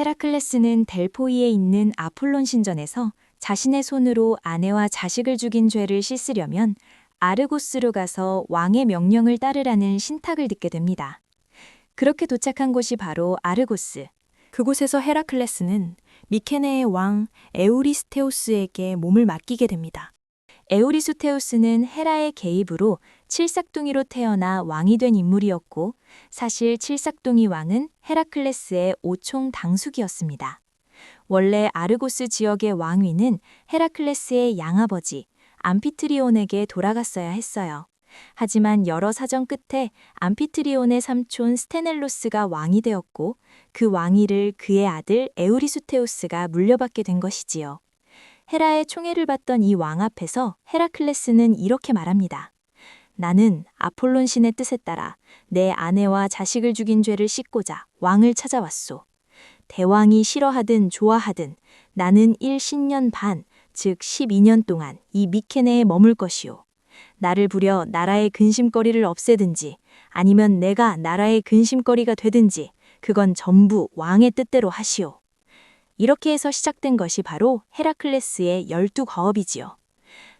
헤라클레스는 델포이에 있는 아폴론 신전에서 자신의 손으로 아내와 자식을 죽인 죄를 씻으려면 아르고스로 가서 왕의 명령을 따르라는 신탁을 듣게 됩니다. 그렇게 도착한 곳이 바로 아르고스. 그곳에서 헤라클레스는 미케네의 왕 에우리스테우스에게 몸을 맡기게 됩니다. 에우리스테우스는 헤라의 계입으로 칠삭둥이로 태어나 왕이 된 인물이었고, 사실 칠삭둥이 왕은 헤라클레스의 오총 당숙이었습니다. 원래 아르고스 지역의 왕위는 헤라클레스의 양아버지 암피트리온에게 돌아갔어야 했어요. 하지만 여러 사정 끝에 암피트리온의 삼촌 스테넬로스가 왕이 되었고, 그 왕위를 그의 아들 에우리스테우스가 물려받게 된 것이지요. 헤라의 총애를 받던 이 왕 앞에서 헤라클레스는 이렇게 말합니다. 나는 아폴론 신의 뜻에 따라 내 아내와 자식을 죽인 죄를 씻고자 왕을 찾아왔소. 대왕이 싫어하든 좋아하든 나는 10년 반, 즉 12년 동안 이 미케네에 머물 것이오. 나를 부려 나라의 근심거리를 없애든지 아니면 내가 나라의 근심거리가 되든지 그건 전부 왕의 뜻대로 하시오. 이렇게 해서 시작된 것이 바로 헤라클레스의 12과업이지요.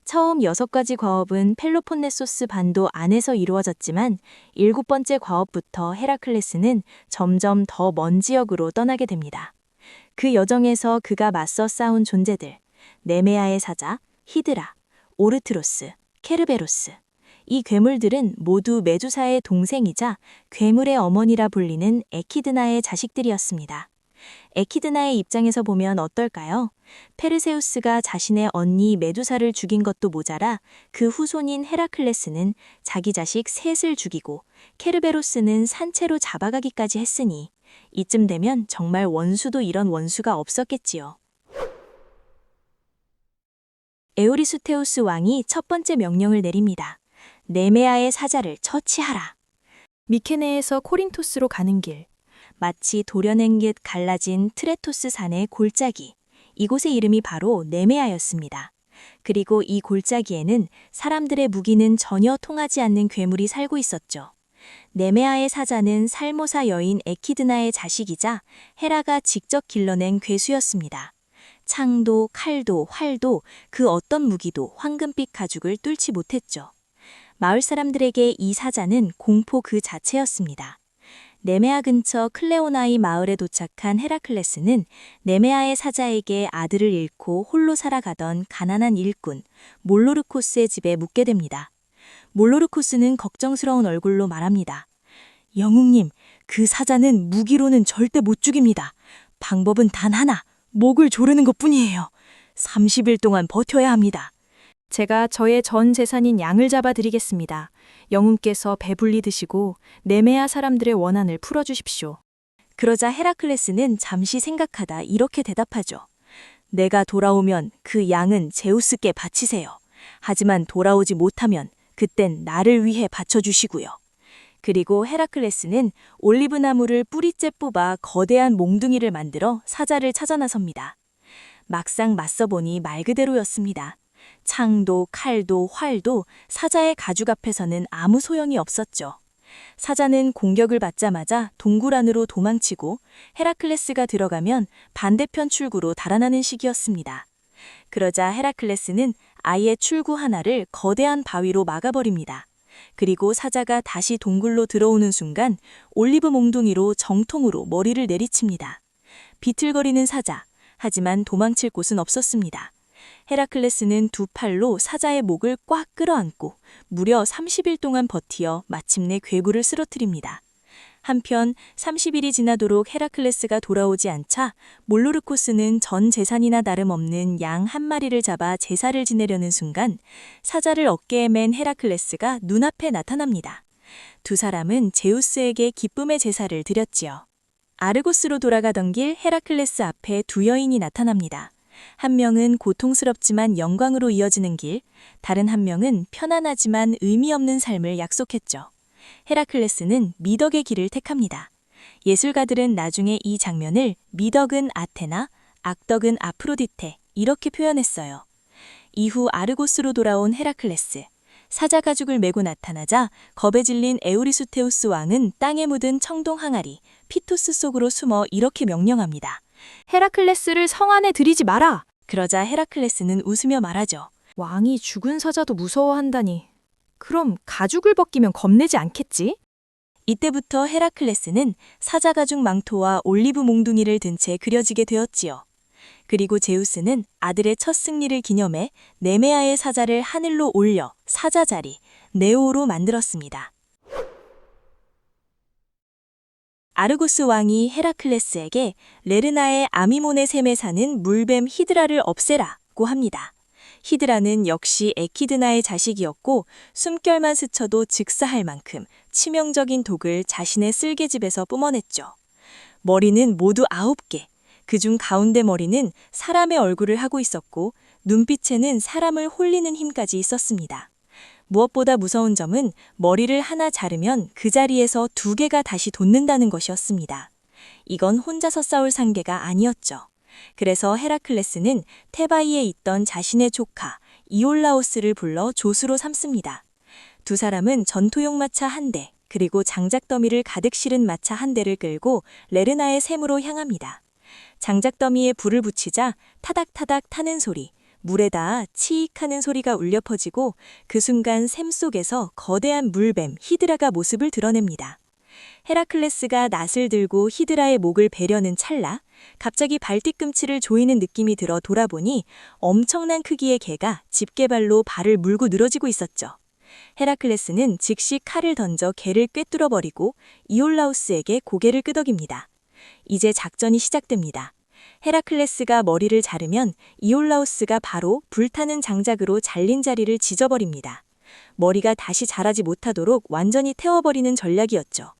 처음 6가지 과업은 펠로폰네소스 반도 안에서 이루어졌지만 7번째 과업부터 헤라클레스는 점점 더 먼 지역으로 떠나게 됩니다. 그 여정에서 그가 맞서 싸운 존재들, 네메아의 사자, 히드라, 오르트로스, 케르베로스. 이 괴물들은 모두 메두사의 동생이자 괴물의 어머니라 불리는 에키드나의 자식들이었습니다. 에키드나의 입장에서 보면 어떨까요? 페르세우스가 자신의 언니 메두사를 죽인 것도 모자라 그 후손인 헤라클레스는 자기 자식 셋을 죽이고 케르베로스는 산채로 잡아가기까지 했으니 이쯤 되면 정말 원수도 이런 원수가 없었겠지요. 에우리스테우스 왕이 첫 번째 명령을 내립니다. 네메아의 사자를 처치하라. 미케네에서 코린토스로 가는 길. 마치 도려낸 듯 갈라진 트레토스 산의 골짜기. 이곳의 이름이 바로 네메아였습니다. 그리고 이 골짜기에는 사람들의 무기는 전혀 통하지 않는 괴물이 살고 있었죠. 네메아의 사자는 살모사 여인 에키드나의 자식이자 헤라가 직접 길러낸 괴수였습니다. 창도 칼도 활도 그 어떤 무기도 황금빛 가죽을 뚫지 못했죠. 마을 사람들에게 이 사자는 공포 그 자체였습니다. 네메아 근처 클레오나이 마을에 도착한 헤라클레스는 네메아의 사자에게 아들을 잃고 홀로 살아가던 가난한 일꾼 몰로르코스의 집에 묵게 됩니다. 몰로르코스는 걱정스러운 얼굴로 말합니다. 영웅님, 그 사자는 무기로는 절대 못 죽입니다. 방법은 단 하나, 목을 조르는 것뿐이에요. 30일 동안 버텨야 합니다. 제가 저의 전 재산인 양을 잡아 드리겠습니다. 영웅께서 배불리 드시고 네메아 사람들의 원한을 풀어주십시오. 그러자 헤라클레스는 잠시 생각하다 이렇게 대답하죠. 내가 돌아오면 그 양은 제우스께 바치세요. 하지만 돌아오지 못하면 그땐 나를 위해 바쳐주시고요. 그리고 헤라클레스는 올리브나무를 뿌리째 뽑아 거대한 몽둥이를 만들어 사자를 찾아 나섭니다. 막상 맞서보니 말 그대로였습니다. 창도 칼도 활도 사자의 가죽 앞에서는 아무 소용이 없었죠. 사자는 공격을 받자마자 동굴 안으로 도망치고 헤라클레스가 들어가면 반대편 출구로 달아나는 시기였습니다. 그러자 헤라클레스는 아예 출구 하나를 거대한 바위로 막아버립니다. 그리고 사자가 다시 동굴로 들어오는 순간 올리브 몽둥이로 정통으로 머리를 내리칩니다. 비틀거리는 사자, 하지만 도망칠 곳은 없었습니다. 헤라클레스는 두 팔로 사자의 목을 꽉 끌어안고 무려 30일 동안 버티어 마침내 괴물을 쓰러뜨립니다. 한편 30일이 지나도록 헤라클레스가 돌아오지 않자 몰로르코스는 전 재산이나 다름없는 양 한 마리를 잡아 제사를 지내려는 순간 사자를 어깨에 맨 헤라클레스가 눈앞에 나타납니다. 두 사람은 제우스에게 기쁨의 제사를 드렸지요. 아르고스로 돌아가던 길 헤라클레스 앞에 두 여인이 나타납니다. 한 명은 고통스럽지만 영광으로 이어지는 길, 다른 한 명은 편안하지만 의미 없는 삶을 약속했죠. 헤라클레스는 미덕의 길을 택합니다. 예술가들은 나중에 이 장면을 미덕은 아테나, 악덕은 아프로디테 이렇게 표현했어요. 이후 아르고스로 돌아온 헤라클레스, 사자 가죽을 메고 나타나자 겁에 질린 에우리스테우스 왕은 땅에 묻은 청동 항아리, 피토스 속으로 숨어 이렇게 명령합니다. 헤라클레스를 성 안에 들이지 마라. 그러자 헤라클레스는 웃으며 말하죠. 왕이 죽은 사자도 무서워한다니. 그럼 가죽을 벗기면 겁내지 않겠지? 이때부터 헤라클레스는 사자 가죽 망토와 올리브 몽둥이를 든 채 그려지게 되었지요. 그리고 제우스는 아들의 첫 승리를 기념해 네메아의 사자를 하늘로 올려 사자자리, 네오로 만들었습니다. 아르고스 왕이 헤라클레스에게 레르나의 아미몬의 샘에 사는 물뱀 히드라를 없애라고 합니다. 히드라는 역시 에키드나의 자식이었고 숨결만 스쳐도 즉사할 만큼 치명적인 독을 자신의 쓸개집에서 뿜어냈죠. 머리는 모두 9개, 그중 가운데 머리는 사람의 얼굴을 하고 있었고 눈빛에는 사람을 홀리는 힘까지 있었습니다. 무엇보다 무서운 점은 머리를 하나 자르면 그 자리에서 2개가 다시 돋는다는 것이었습니다. 이건 혼자서 싸울 상대가 아니었죠. 그래서 헤라클레스는 테바이에 있던 자신의 조카 이올라오스를 불러 조수로 삼습니다. 두 사람은 전투용 마차 1대, 그리고 장작더미를 가득 실은 마차 1대를 끌고 레르나의 샘으로 향합니다. 장작더미에 불을 붙이자 타닥타닥 타는 소리, 물에 닿아 치익하는 소리가 울려 퍼지고 그 순간 샘 속에서 거대한 물뱀 히드라가 모습을 드러냅니다. 헤라클레스가 낫을 들고 히드라의 목을 베려는 찰나 갑자기 발뒤꿈치를 조이는 느낌이 들어 돌아보니 엄청난 크기의 개가 집게발로 발을 물고 늘어지고 있었죠. 헤라클레스는 즉시 칼을 던져 개를 꿰뚫어버리고 이올라우스에게 고개를 끄덕입니다. 이제 작전이 시작됩니다. 헤라클레스가 머리를 자르면 이올라우스가 바로 불타는 장작으로 잘린 자리를 지져버립니다. 머리가 다시 자라지 못하도록 완전히 태워버리는 전략이었죠.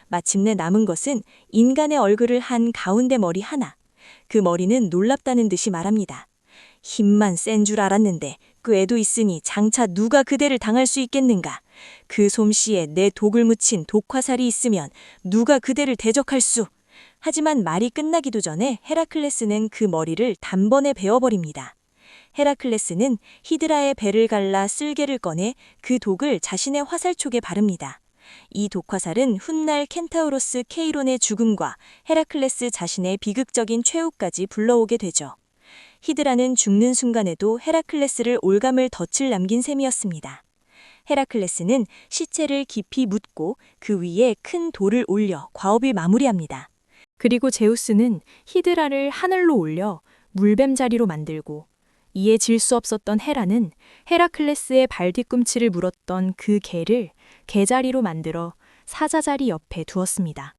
마침내 남은 것은 인간의 얼굴을 한 가운데 머리 하나. 그 머리는 놀랍다는 듯이 말합니다. 힘만 센 줄 알았는데 꾀도 있으니 장차 누가 그대를 당할 수 있겠는가. 그 솜씨에 내 독을 묻힌 독화살이 있으면 누가 그대를 대적할 수. 하지만 말이 끝나기도 전에 헤라클레스는 그 머리를 단번에 베어버립니다. 헤라클레스는 히드라의 배를 갈라 쓸개를 꺼내 그 독을 자신의 화살촉에 바릅니다. 이 독화살은 훗날 켄타우로스 케이론의 죽음과 헤라클레스 자신의 비극적인 최후까지 불러오게 되죠. 히드라는 죽는 순간에도 헤라클레스를 올감을 덫을 남긴 셈이었습니다. 헤라클레스는 시체를 깊이 묻고 그 위에 큰 돌을 올려 과업을 마무리합니다. 그리고 제우스는 히드라를 하늘로 올려 물뱀 자리로 만들고 이에 질 수 없었던 헤라는 헤라클레스의 발뒤꿈치를 물었던 그 개를 개자리로 만들어 사자자리 옆에 두었습니다.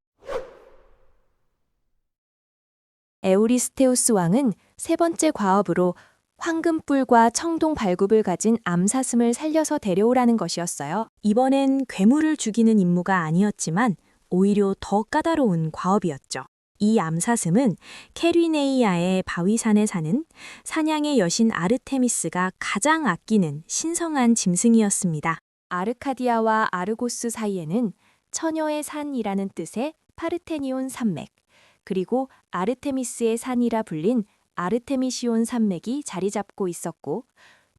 에우리스테우스 왕은 세 번째 과업으로 황금뿔과 청동 발굽을 가진 암사슴을 살려서 데려오라는 것이었어요. 이번엔 괴물을 죽이는 임무가 아니었지만 오히려 더 까다로운 과업이었죠. 이 암사슴은 캐리네이아의 바위산에 사는 사냥의 여신 아르테미스가 가장 아끼는 신성한 짐승이었습니다. 아르카디아와 아르고스 사이에는 처녀의 산이라는 뜻의 파르테니온 산맥, 그리고 아르테미스의 산이라 불린 아르테미시온 산맥이 자리 잡고 있었고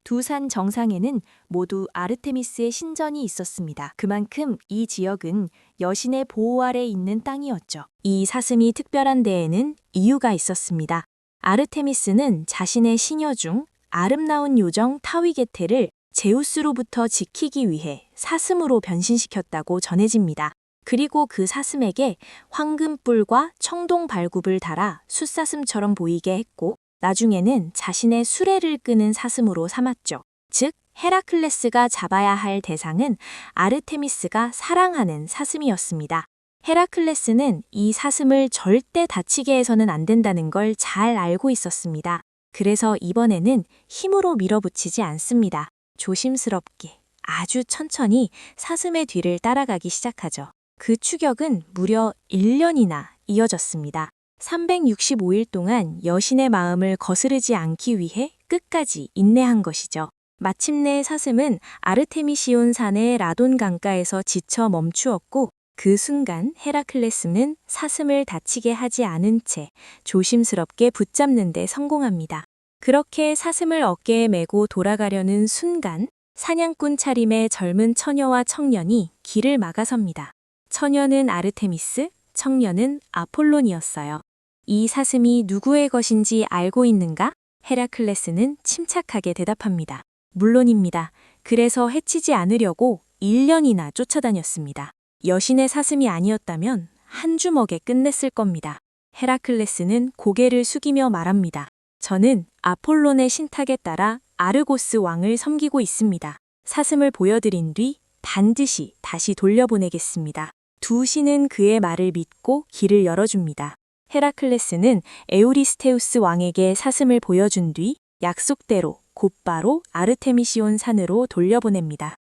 두 산 정상에는 모두 아르테미스의 신전이 있었습니다. 그만큼 이 지역은 여신의 보호 아래 있는 땅이었죠. 이 사슴이 특별한 데에는 이유가 있었습니다. 아르테미스는 자신의 시녀 중 아름다운 요정 타위게테를 제우스로부터 지키기 위해 사슴으로 변신시켰다고 전해집니다. 그리고 그 사슴에게 황금뿔과 청동 발굽을 달아 숫사슴처럼 보이게 했고 나중에는 자신의 수레를 끄는 사슴으로 삼았죠. 즉 헤라클레스가 잡아야 할 대상은 아르테미스가 사랑하는 사슴이었습니다. 헤라클레스는 이 사슴을 절대 다치게 해서는 안 된다는 걸 잘 알고 있었습니다. 그래서 이번에는 힘으로 밀어붙이지 않습니다. 조심스럽게 아주 천천히 사슴의 뒤를 따라가기 시작하죠. 그 추격은 무려 1년이나 이어졌습니다. 365일 동안 여신의 마음을 거스르지 않기 위해 끝까지 인내한 것이죠. 마침내 사슴은 아르테미시온 산의 라돈 강가에서 지쳐 멈추었고 그 순간 헤라클레스는 사슴을 다치게 하지 않은 채 조심스럽게 붙잡는 데 성공합니다. 그렇게 사슴을 어깨에 메고 돌아가려는 순간 사냥꾼 차림의 젊은 처녀와 청년이 길을 막아섭니다. 처녀는 아르테미스, 청년은 아폴론이었어요. 이 사슴이 누구의 것인지 알고 있는가? 헤라클레스는 침착하게 대답합니다. 물론입니다. 그래서 해치지 않으려고 1년이나 쫓아다녔습니다. 여신의 사슴이 아니었다면 한 주먹에 끝냈을 겁니다. 헤라클레스는 고개를 숙이며 말합니다. 저는 아폴론의 신탁에 따라 아르고스 왕을 섬기고 있습니다. 사슴을 보여드린 뒤 반드시 다시 돌려보내겠습니다. 두 신은 그의 말을 믿고 길을 열어줍니다. 헤라클레스는 에우리스테우스 왕에게 사슴을 보여준 뒤 약속대로 곧바로 아르테미시온 산으로 돌려보냅니다.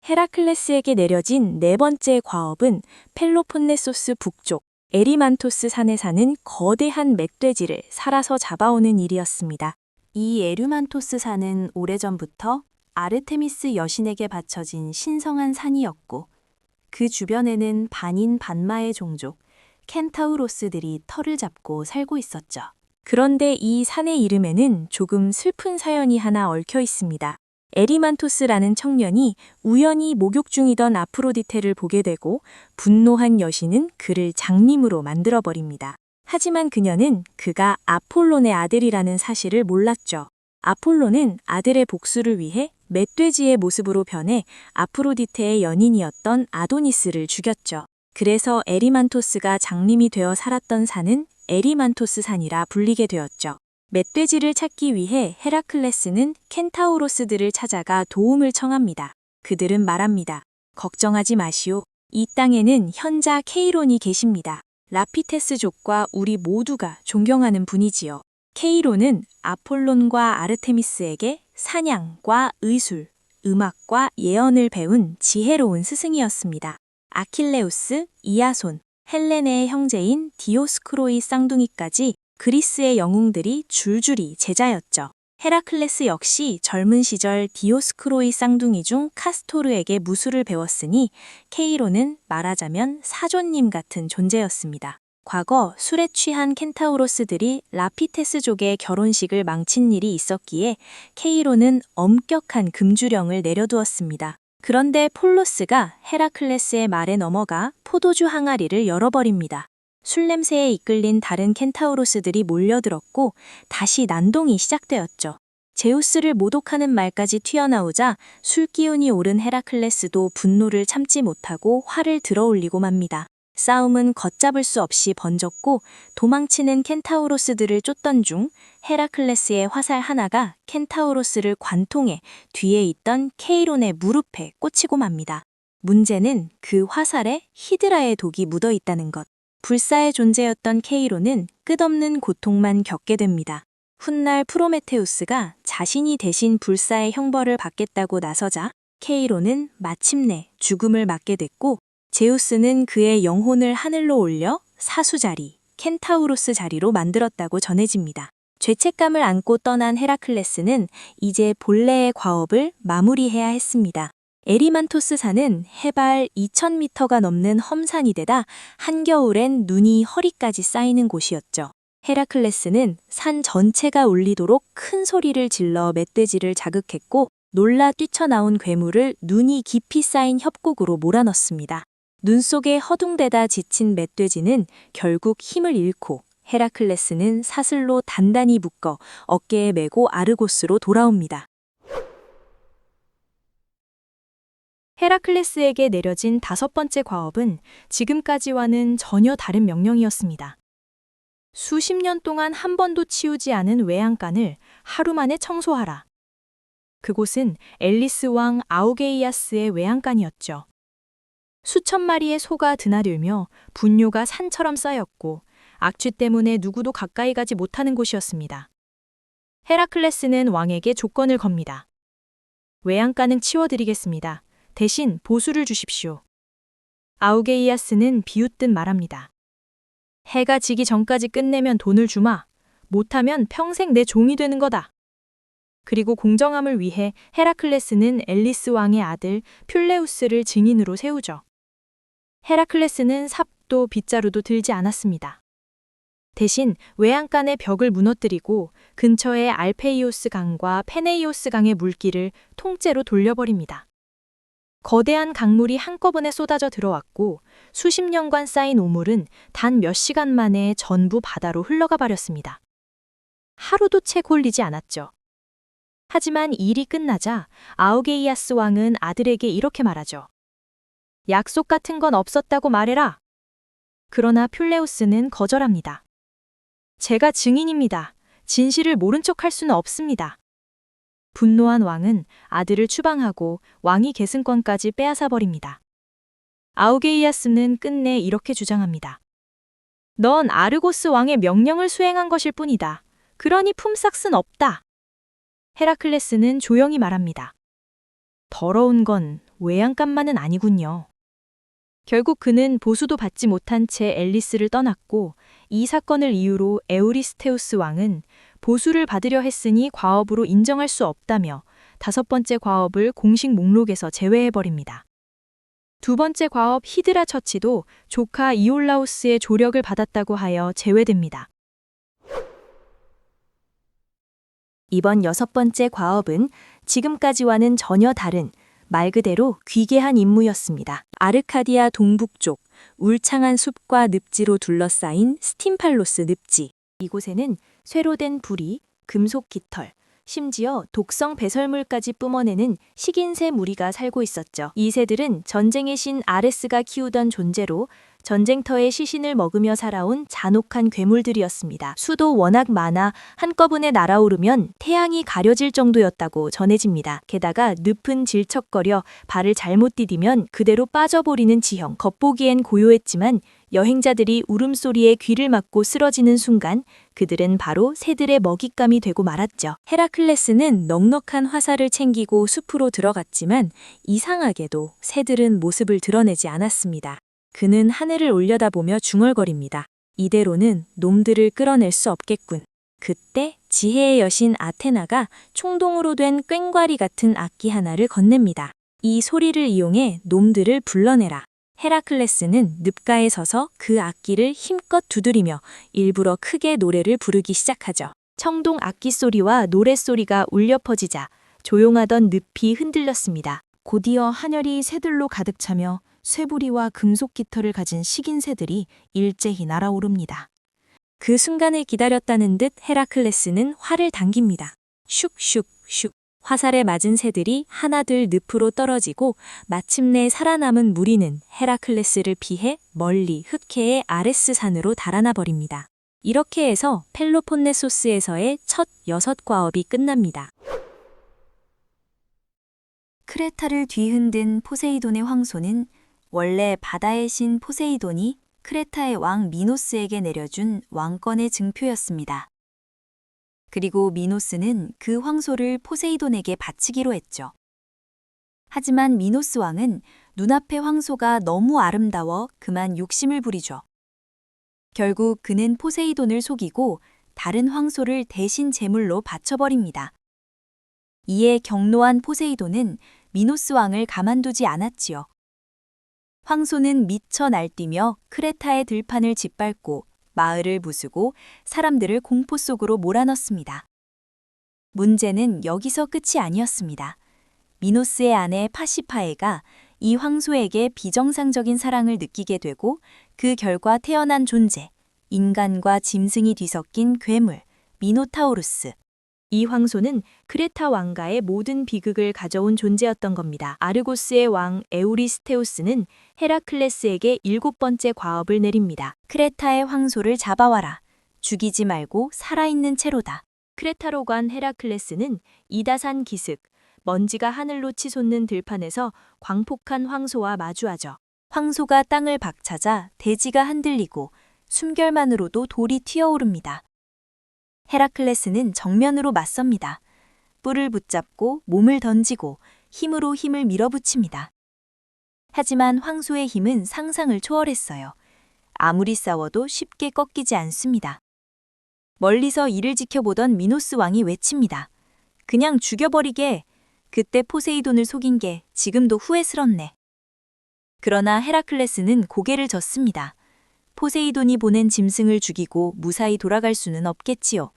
헤라클레스에게 내려진 네 번째 과업은 펠로폰네소스 북쪽 에리만토스 산에 사는 거대한 멧돼지를 살아서 잡아오는 일이었습니다. 이 에르만토스 산은 오래전부터 아르테미스 여신에게 바쳐진 신성한 산이었고 그 주변에는 반인 반마의 종족 켄타우로스들이 터를 잡고 살고 있었죠. 그런데 이 산의 이름에는 조금 슬픈 사연이 하나 얽혀 있습니다. 에리만토스라는 청년이 우연히 목욕 중이던 아프로디테를 보게 되고 분노한 여신은 그를 장님으로 만들어버립니다. 하지만 그녀는 그가 아폴론의 아들이라는 사실을 몰랐죠. 아폴론은 아들의 복수를 위해 멧돼지의 모습으로 변해 아프로디테의 연인이었던 아도니스를 죽였죠. 그래서 에리만토스가 장님이 되어 살았던 산은 에리만토스 산이라 불리게 되었죠. 멧돼지를 찾기 위해 헤라클레스는 켄타우로스들을 찾아가 도움을 청합니다. 그들은 말합니다. 걱정하지 마시오. 이 땅에는 현자 케이론이 계십니다. 라피테스족과 우리 모두가 존경하는 분이지요. 케이론은 아폴론과 아르테미스에게 사냥과 의술, 음악과 예언을 배운 지혜로운 스승이었습니다. 아킬레우스, 이아손, 헬레네의 형제인 디오스크로이 쌍둥이까지 그리스의 영웅들이 줄줄이 제자였죠. 헤라클레스 역시 젊은 시절 디오스크로이 쌍둥이 중 카스토르에게 무술을 배웠으니 케이로는 말하자면 사존님 같은 존재였습니다. 과거 술에 취한 켄타우로스들이 라피테스족의 결혼식을 망친 일이 있었기에 케이로는 엄격한 금주령을 내려두었습니다. 그런데 폴로스가 헤라클레스의 말에 넘어가 포도주 항아리를 열어버립니다. 술 냄새에 이끌린 다른 켄타우로스들이 몰려들었고 다시 난동이 시작되었죠. 제우스를 모독하는 말까지 튀어나오자 술 기운이 오른 헤라클레스도 분노를 참지 못하고 활을 들어올리고 맙니다. 싸움은 걷잡을 수 없이 번졌고 도망치는 켄타우로스들을 쫓던 중 헤라클레스의 화살 하나가 켄타우로스를 관통해 뒤에 있던 케이론의 무릎에 꽂히고 맙니다. 문제는 그 화살에 히드라의 독이 묻어 있다는 것. 불사의 존재였던 케이론은 끝없는 고통만 겪게 됩니다. 훗날 프로메테우스가 자신이 대신 불사의 형벌을 받겠다고 나서자 케이론은 마침내 죽음을 맞게 됐고 제우스는 그의 영혼을 하늘로 올려 사수 자리, 켄타우로스 자리로 만들었다고 전해집니다. 죄책감을 안고 떠난 헤라클레스는 이제 본래의 과업을 마무리해야 했습니다. 에리만토스 산은 해발 2000m가 넘는 험산이 되다 한겨울엔 눈이 허리까지 쌓이는 곳이었죠. 헤라클레스는 산 전체가 울리도록 큰 소리를 질러 멧돼지를 자극했고 놀라 뛰쳐나온 괴물을 눈이 깊이 쌓인 협곡으로 몰아넣습니다. 눈 속에 허둥대다 지친 멧돼지는 결국 힘을 잃고 헤라클레스는 사슬로 단단히 묶어 어깨에 메고 아르고스로 돌아옵니다. 헤라클레스에게 내려진 다섯 번째 과업은 지금까지와는 전혀 다른 명령이었습니다. 수십 년 동안 한 번도 치우지 않은 외양간을 하루 만에 청소하라. 그곳은 엘리스 왕 아우게이아스의 외양간이었죠. 수천 마리의 소가 드나들며 분뇨가 산처럼 쌓였고 악취 때문에 누구도 가까이 가지 못하는 곳이었습니다. 헤라클레스는 왕에게 조건을 겁니다. 외양간은 치워드리겠습니다. 대신 보수를 주십시오. 아우게이아스는 비웃듯 말합니다. 해가 지기 전까지 끝내면 돈을 주마. 못하면 평생 내 종이 되는 거다. 그리고 공정함을 위해 헤라클레스는 엘리스 왕의 아들 퓰레우스를 증인으로 세우죠. 헤라클레스는 삽도 빗자루도 들지 않았습니다. 대신 외양간의 벽을 무너뜨리고 근처의 알페이오스 강과 페네이오스 강의 물길을 통째로 돌려버립니다. 거대한 강물이 한꺼번에 쏟아져 들어왔고 수십 년간 쌓인 오물은 단 몇 시간 만에 전부 바다로 흘러가 버렸습니다. 하루도 채 골리지 않았죠. 하지만 일이 끝나자 아우게이아스 왕은 아들에게 이렇게 말하죠. 약속 같은 건 없었다고 말해라. 그러나 퓰레우스는 거절합니다. 제가 증인입니다. 진실을 모른 척할 수는 없습니다. 분노한 왕은 아들을 추방하고 왕위 계승권까지 빼앗아 버립니다. 아우게이아스는 끝내 이렇게 주장합니다. 넌 아르고스 왕의 명령을 수행한 것일 뿐이다. 그러니 품삯은 없다. 헤라클레스는 조용히 말합니다. 더러운 건 외양간만은 아니군요. 결국 그는 보수도 받지 못한 채 앨리스를 떠났고 이 사건을 이유로 에우리스테우스 왕은 보수를 받으려 했으니 과업으로 인정할 수 없다며 5번째 과업을 공식 목록에서 제외해버립니다. 2번째 과업 히드라 처치도 조카 이올라우스의 조력을 받았다고 하여 제외됩니다. 이번 6번째 과업은 지금까지와는 전혀 다른 말 그대로 귀괴한 임무였습니다. 아르카디아 동북쪽 울창한 숲과 늪지로 둘러싸인 스팀팔로스 늪지. 이곳에는 쇠로 된 부리, 금속 깃털, 심지어 독성 배설물까지 뿜어내는 식인새 무리가 살고 있었죠. 이 새들은 전쟁의 신 아레스가 키우던 존재로 전쟁터의 시신을 먹으며 살아온 잔혹한 괴물들이었습니다. 수도 워낙 많아 한꺼번에 날아오르면 태양이 가려질 정도였다고 전해집니다. 게다가 늪은 질척거려 발을 잘못 디디면 그대로 빠져버리는 지형. 겉보기엔 고요했지만 여행자들이 울음소리에 귀를 막고 쓰러지는 순간 그들은 바로 새들의 먹잇감이 되고 말았죠. 헤라클레스는 넉넉한 화살을 챙기고 숲으로 들어갔지만 이상하게도 새들은 모습을 드러내지 않았습니다. 그는 하늘을 올려다보며 중얼거립니다. 이대로는 놈들을 끌어낼 수 없겠군. 그때 지혜의 여신 아테나가 총동으로 된 꽹과리 같은 악기 하나를 건넵니다. 이 소리를 이용해 놈들을 불러내라. 헤라클레스는 늪가에 서서 그 악기를 힘껏 두드리며 일부러 크게 노래를 부르기 시작하죠. 청동 악기 소리와 노랫소리가 울려 퍼지자 조용하던 늪이 흔들렸습니다. 곧이어 하늘이 새들로 가득 차며 쇠부리와 금속 깃털을 가진 식인 새들이 일제히 날아오릅니다. 그 순간을 기다렸다는 듯 헤라클레스는 활을 당깁니다. 슉슉슉. 화살에 맞은 새들이 하나둘 늪으로 떨어지고 마침내 살아남은 무리는 헤라클레스를 피해 멀리 흑해의 아레스 산으로 달아나 버립니다. 이렇게 해서 펠로폰네소스에서의 첫 6과업이 끝납니다. 크레타를 뒤흔든 포세이돈의 황소는 원래 바다의 신 포세이돈이 크레타의 왕 미노스에게 내려준 왕권의 증표였습니다. 그리고 미노스는 그 황소를 포세이돈에게 바치기로 했죠. 하지만 미노스 왕은 눈앞의 황소가 너무 아름다워 그만 욕심을 부리죠. 결국 그는 포세이돈을 속이고 다른 황소를 대신 제물로 바쳐버립니다. 이에 경노한 포세이돈은 미노스 왕을 가만두지 않았지요. 황소는 미쳐 날뛰며 크레타의 들판을 짓밟고 마을을 부수고 사람들을 공포 속으로 몰아넣습니다. 문제는 여기서 끝이 아니었습니다. 미노스의 아내 파시파에가 이 황소에게 비정상적인 사랑을 느끼게 되고 그 결과 태어난 존재, 인간과 짐승이 뒤섞인 괴물, 미노타우루스. 이 황소는 크레타 왕가의 모든 비극을 가져온 존재였던 겁니다. 아르고스의 왕 에우리스테우스는 헤라클레스에게 7번째 과업을 내립니다. 크레타의 황소를 잡아와라. 죽이지 말고 살아있는 채로다. 크레타로 간 헤라클레스는 이다산 기슭, 먼지가 하늘로 치솟는 들판에서 광폭한 황소와 마주하죠. 황소가 땅을 박차자 대지가 흔들리고 숨결만으로도 돌이 튀어오릅니다. 헤라클레스는 정면으로 맞섭니다. 뿔을 붙잡고 몸을 던지고 힘으로 힘을 밀어붙입니다. 하지만 황소의 힘은 상상을 초월했어요. 아무리 싸워도 쉽게 꺾이지 않습니다. 멀리서 이를 지켜보던 미노스 왕이 외칩니다. 그냥 죽여버리게. 그때 포세이돈을 속인 게 지금도 후회스럽네. 그러나 헤라클레스는 고개를 젓습니다. 포세이돈이 보낸 짐승을 죽이고 무사히 돌아갈 수는 없겠지요.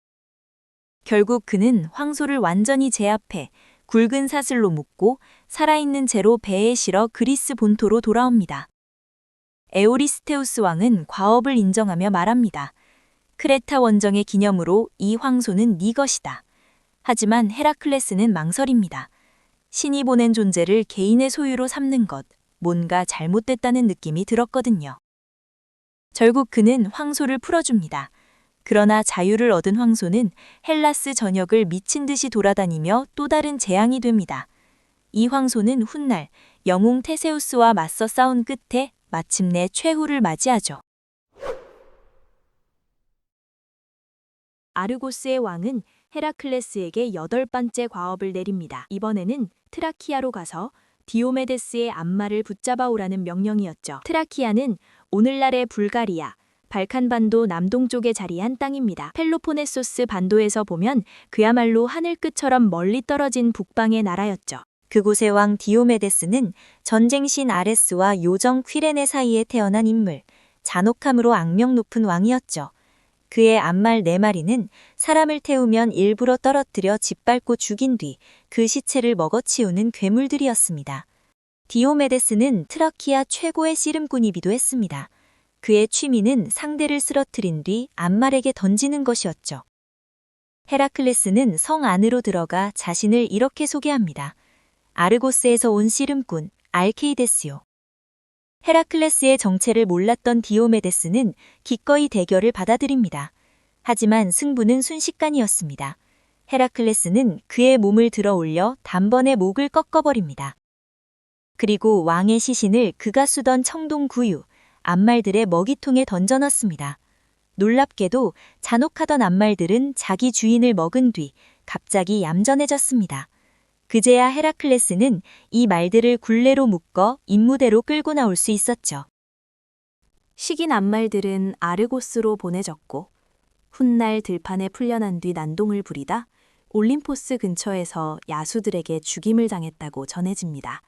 결국 그는 황소를 완전히 제압해 굵은 사슬로 묶고 살아있는 채로 배에 실어 그리스 본토로 돌아옵니다. 에오리스테우스 왕은 과업을 인정하며 말합니다. 크레타 원정의 기념으로 이 황소는 네 것이다. 하지만 헤라클레스는 망설입니다. 신이 보낸 존재를 개인의 소유로 삼는 것, 뭔가 잘못됐다는 느낌이 들었거든요. 결국 그는 황소를 풀어줍니다. 그러나 자유를 얻은 황소는 헬라스 전역을 미친 듯이 돌아다니며 또 다른 재앙이 됩니다. 이 황소는 훗날 영웅 테세우스와 맞서 싸운 끝에 마침내 최후를 맞이하죠. 아르고스의 왕은 헤라클레스에게 8번째 과업을 내립니다. 이번에는 트라키아로 가서 디오메데스의 앞말을 붙잡아 오라는 명령이었죠. 트라키아는 오늘날의 불가리아, 발칸반도 남동쪽에 자리한 땅입니다. 펠로포네소스 반도에서 보면 그야말로 하늘 끝처럼 멀리 떨어진 북방의 나라였죠. 그곳의 왕 디오메데스는 전쟁신 아레스와 요정 퀴레네 사이에 태어난 인물, 잔혹함으로 악명 높은 왕이었죠. 그의 앞말 4마리는 사람을 태우면 일부러 떨어뜨려 짓밟고 죽인 뒤 그 시체를 먹어치우는 괴물들이었습니다. 디오메데스는 트라키아 최고의 씨름꾼이기도 했습니다. 그의 취미는 상대를 쓰러뜨린 뒤 앞말에게 던지는 것이었죠. 헤라클레스는 성 안으로 들어가 자신을 이렇게 소개합니다. 아르고스에서 온 씨름꾼 알케이데스요. 헤라클레스의 정체를 몰랐던 디오메데스는 기꺼이 대결을 받아들입니다. 하지만 승부는 순식간이었습니다. 헤라클레스는 그의 몸을 들어 올려 단번에 목을 꺾어버립니다. 그리고 왕의 시신을 그가 쓰던 청동 구유, 앞말들의 먹이통에 던져넣습니다. 놀랍게도 잔혹하던 앞말들은 자기 주인을 먹은 뒤 갑자기 얌전해졌습니다. 그제야 헤라클레스는 이 말들을 굴레로 묶어 임무대로 끌고 나올 수 있었죠. 식인 앞말들은 아르고스로 보내졌고 훗날 들판에 풀려난 뒤 난동을 부리다 올림포스 근처에서 야수들에게 죽임을 당했다고 전해집니다.